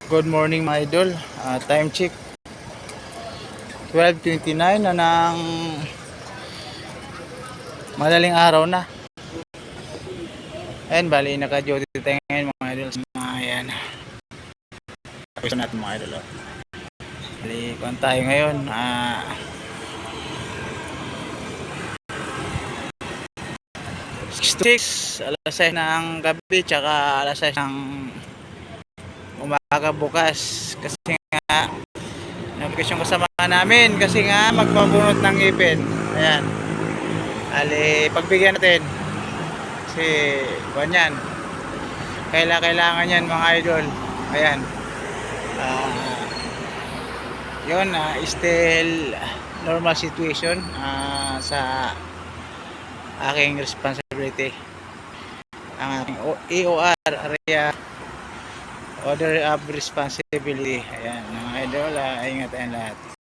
Good morning mga idol. Time check 12:29 na ng madaling araw na. Ayan, bali naka-duty tayo ngayon mga idol. Ayan. Tapos natin mga idol. Bali, kung tayo ngayon, 6 alas 6 ng gabi, tsaka alas 6 ng umaga bukas. Kasi nga, nabigay yung kasama namin kasi nga magpabunot ng ipin. Ayan. Ali, pagbigyan natin. Kasi, ganyan. Kailangan yan mga idol. Ayan. Yun, still normal situation sa aking responsibility. Ang aking EOR, area order of responsibility. Ayan, mga idol, ingat tayong lahat.